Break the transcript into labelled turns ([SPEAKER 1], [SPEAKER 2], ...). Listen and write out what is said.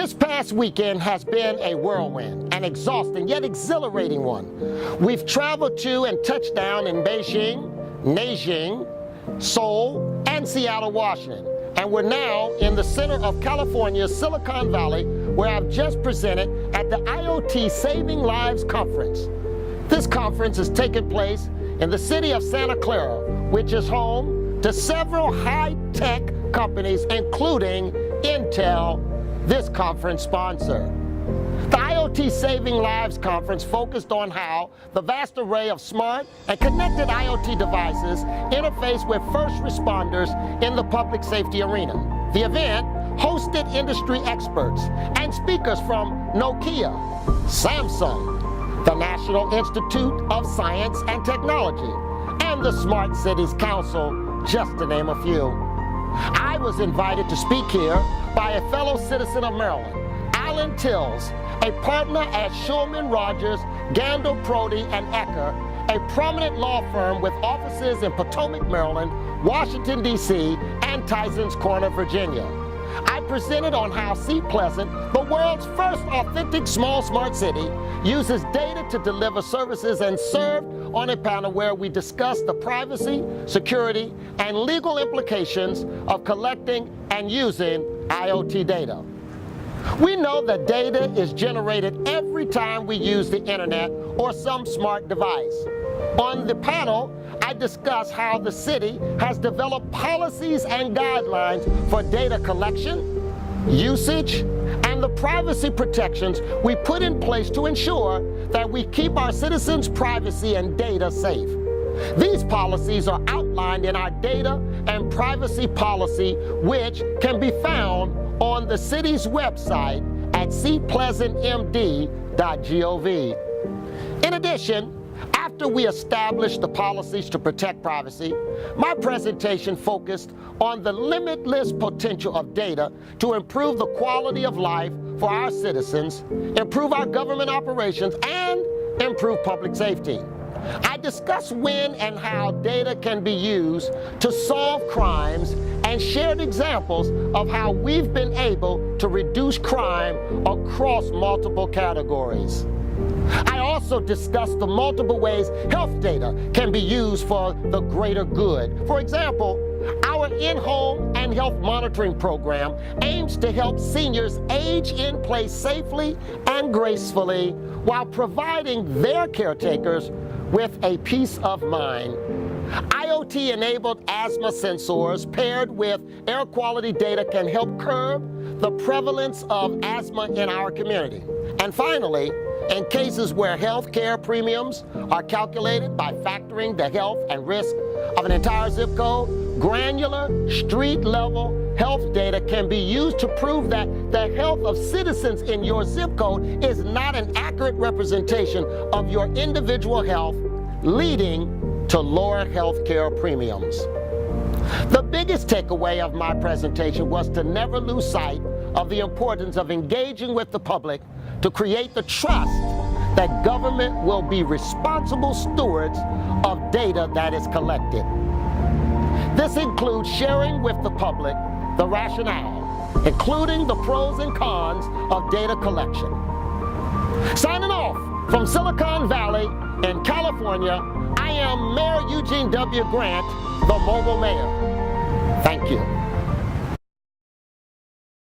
[SPEAKER 1] This past weekend has been a whirlwind, an exhausting yet exhilarating one. We've traveled to and touched down in Beijing, Seoul, and Seattle, Washington. And we're now in the center of California's Silicon Valley, where I've just presented at the IoT Saving Lives Conference. This conference is taking place in the city of Santa Clara, which is home to several high-tech companies, including Intel, this conference sponsor. The IoT Saving Lives Conference focused on how the vast array of smart and connected IoT devices interface with first responders in the public safety arena. The event hosted industry experts and speakers from Nokia, Samsung, the National Institute of Science and Technology, and the Smart Cities Council, just to name a few. I was invited to speak here by a fellow citizen of Maryland, Alan Tills, a partner at Schulman Rogers, Gandel, Prody, and Ecker, a prominent law firm with offices in Potomac, Maryland, Washington, D.C., and Tysons Corner, Virginia. I presented on how Seat Pleasant, the world's first authentic small smart city, uses data to deliver services, and served on a panel where we discussed the privacy, security, and legal implications of collecting and using IoT data. We know that data is generated every time we use the internet or some smart device. On the panel, I discussed how the city has developed policies and guidelines for data collection, usage, and the privacy protections we put in place to ensure that we keep our citizens' privacy and data safe. These policies are outlined in our data and privacy policy, which can be found on the city's website at cpleasantmd.gov. In addition, after we established the policies to protect privacy, my presentation focused on the limitless potential of data to improve the quality of life for our citizens, improve our government operations, and improve public safety. I discussed when and how data can be used to solve crimes and shared examples of how we've been able to reduce crime across multiple categories. I also discussed the multiple ways health data can be used for the greater good. For example, our in-home and health monitoring program aims to help seniors age in place safely and gracefully while providing their caretakers with a peace of mind. IoT-enabled asthma sensors paired with air quality data can help curb the prevalence of asthma in our community. And finally, in cases where health care premiums are calculated by factoring the health and risk of an entire zip code, granular, street-level health data can be used to prove that the health of citizens in your zip code is not an accurate representation of your individual health, leading to lower health care premiums. The biggest takeaway of my presentation was to never lose sight of the importance of engaging with the public to create the trust that government will be responsible stewards of data that is collected. This includes sharing with the public the rationale, including the pros and cons of data collection. Signing off from Silicon Valley in California, I am Mayor Eugene W. Grant, the Mobile Mayor. Thank you.